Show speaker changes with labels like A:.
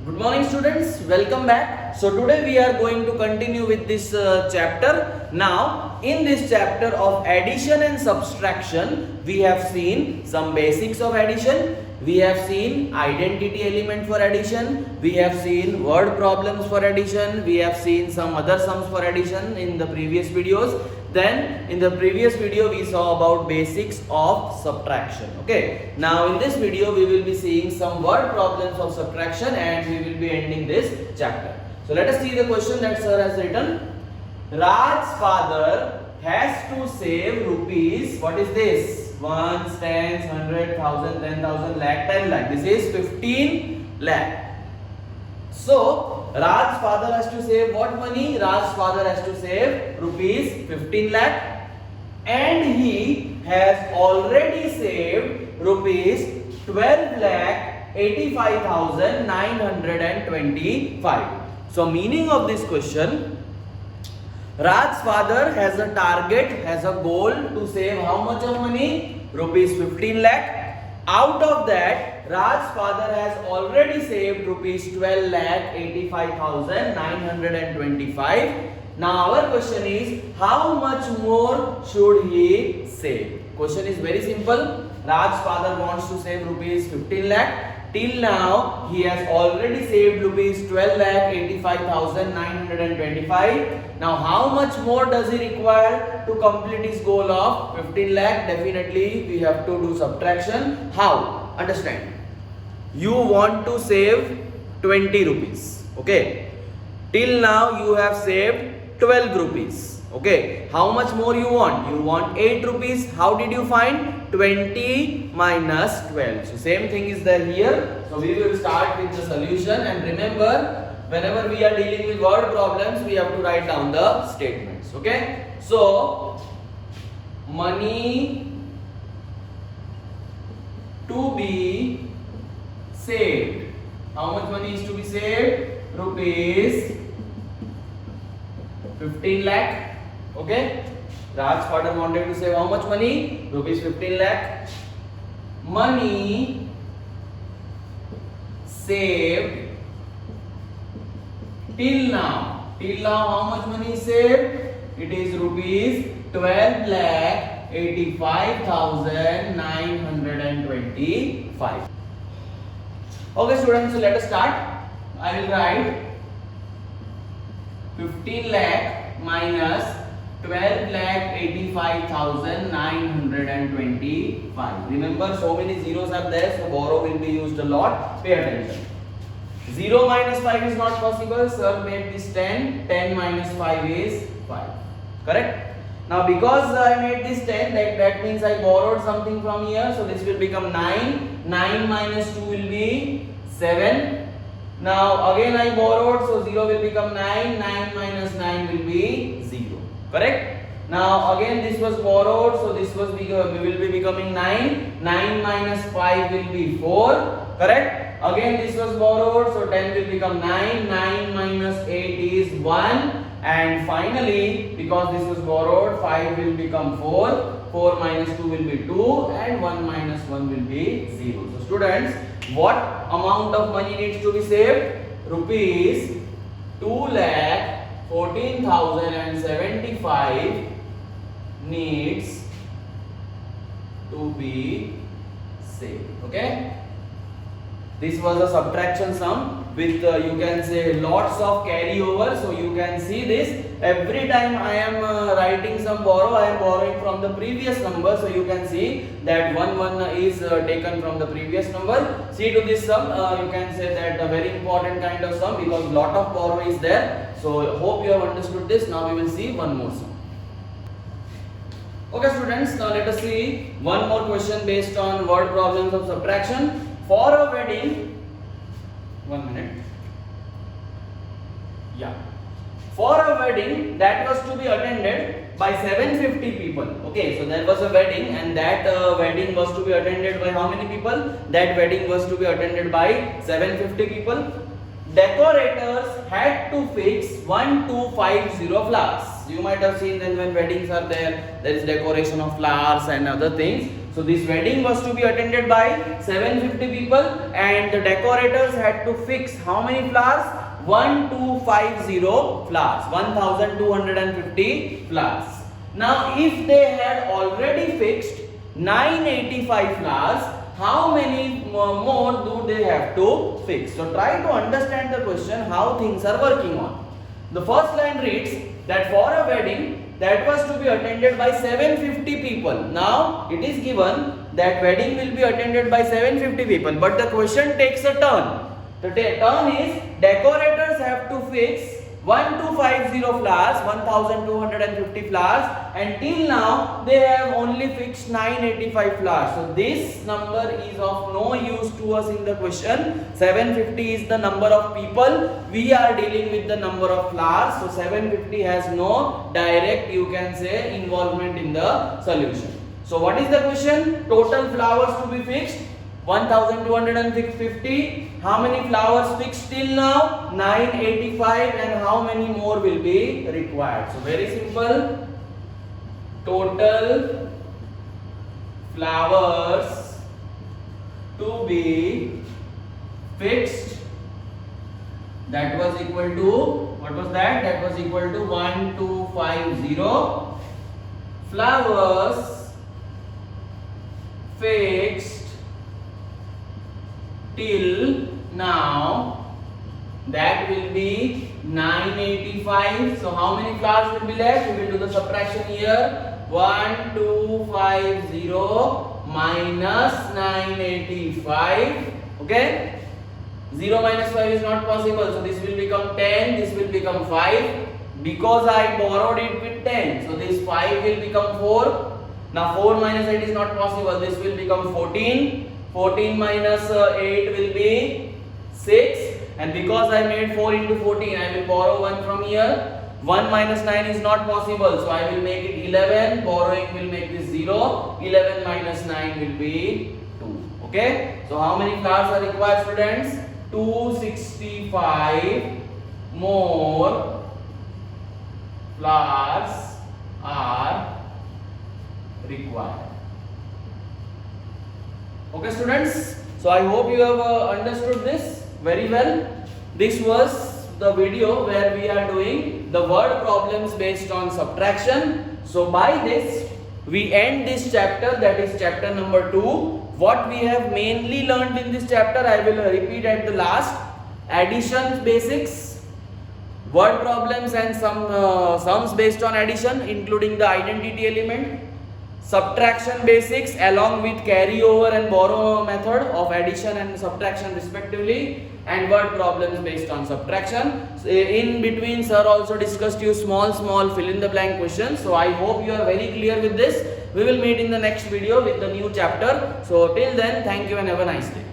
A: Good morning students, welcome back. So today we are going to continue with this chapter. Now in this chapter of addition and subtraction, we have seen some basics of addition. We have seen identity element for addition. We have seen word problems for addition. We have seen some other sums for addition in the previous videos. Then in the previous video we saw about basics of subtraction. Okay, now in this video we will be seeing some word problems of subtraction and we will be ending this chapter. So let us see the question that sir has written. Raj's father has to save rupees, what is this? Ones, tens, 100, 1000, 10,000, lakh, 10 lakh. This is 15 lakh. So Raj's father has to save what money? Raj's father has to save rupees 15 lakh and he has already saved rupees 12 lakh 85,925. So meaning of this question, Raj's father has a target, has a goal to save how much of money? Rupees 15 lakh. Out of that, Raj's father has already saved rupees 12 lakh 85,925. Now our question is, how much more should he save? Question is very simple. Raj's father wants to save rupees 15 lakh. Till now, he has already saved rupees 12 lakh 85,925. Now, how much more does he require to complete his goal of 15 lakh? Definitely, we have to do subtraction. How? Understand. You want to save 20 rupees. Okay. Till now, you have saved 12 rupees. Okay, how much more you want? You want 8 rupees. How did you find? 20 minus 12. So same thing is there here. So we will start with the solution, and remember, whenever we are dealing with word problems, we have to write down the statements. Okay, so money to be saved. How much money is to be saved? Rupees 15 lakh. Okay, Raj's father wanted to save how much money? Rupees 15 lakh. Money saved till now. Till now, how much money is saved? It is rupees 12 lakh 85,925. Okay, students, so let us start. I will write 15 lakh minus 12 lakh 85,925. Remember, so many zeros are there, so borrow will be used a lot. Pay attention. 0 minus 5 is not possible. Sir made this 10. 10 minus 5 is 5. Correct? Now, because I made this 10, that means I borrowed something from here. So this will become 9. 9 minus 2 will be 7. Now again I borrowed, so 0 will become 9. 9 minus 9 will be 0. Correct? Now again this was borrowed, so this will be becoming 9. 9 minus 5 will be 4. Correct? Again this was borrowed, so 10 will become 9. 9 minus 8 is 1. And finally, because this was borrowed, 5 will become 4. 4 minus 2 will be 2. And 1 minus 1 will be 0. So students, what amount of money needs to be saved? Rupees 2,14,075 needs to be saved. Okay, this was a subtraction sum with you can say lots of carryover. So you can see this every time I am writing some borrow, I am borrowing from the previous number. So you can see that one is taken from the previous number. See to this sum, you can say that a very important kind of sum because lot of borrow is there. So hope you have understood this. Now we will see one more sum. Okay students, now let us see one more question based on word problems of subtraction. For a wedding, 1 minute. Yeah. For a wedding that was to be attended by 750 people. Okay, so there was a wedding and that wedding was to be attended by how many people? That wedding was to be attended by 750 people. Decorators had to fix 1250 flowers. You might have seen that when weddings are there is decoration of flowers and other things. So this wedding was to be attended by 750 people and the decorators had to fix how many flowers? 1250 flowers, 1250 flowers. Now if they had already fixed 985 flowers, how many more do they have to fix? So try to understand the question, how things are working on. The first line reads that for a wedding that was to be attended by 750 people. Now it is given that wedding will be attended by 750 people, but the question takes a turn. The turn is decorators have to fix 1250 flowers, 1250 flowers, and till now they have only fixed 985 flowers. So this number is of no use to us in the question. 750 is the number of people. We are dealing with the number of flowers. So 750 has no direct, you can say, involvement in the solution. So what is the question? Total flowers to be fixed 1250. How many flowers fixed till now? 985. And how many more will be required? So very simple. Total flowers to be fixed, that was equal to, what was that? That was equal to 1250 flowers fixed till now, that will be 985. So how many flowers will be left? We will do the subtraction here. 1250 minus 985. Okay, 0 minus 5 is not possible, so this will become 10, this will become 5. Because I borrowed it with 10, so this 5 will become 4. Now 4 minus 8 is not possible, this will become 14. 14 minus 8 will be 6, and because I made 4 into 14, I will borrow 1 from here. 1 minus 9 is not possible, so I will make it 11. Borrowing will make this 0. 11 minus 9 will be 2. Okay, so how many flowers are required, students? 265 more flowers are required. Okay students, so I hope you have understood this very well. This was the video where we are doing the word problems based on subtraction. So by this we end this chapter, that is chapter number 2. What we have mainly learned in this chapter, I will repeat at the last: addition basics, word problems and some sums based on addition including the identity element, subtraction basics along with carryover and borrow method of addition and subtraction respectively, and word problems based on subtraction. So in between sir also discussed you small fill in the blank questions. So I hope you are very clear with this. We will meet in the next video with the new chapter. So till then, thank you and have a nice day.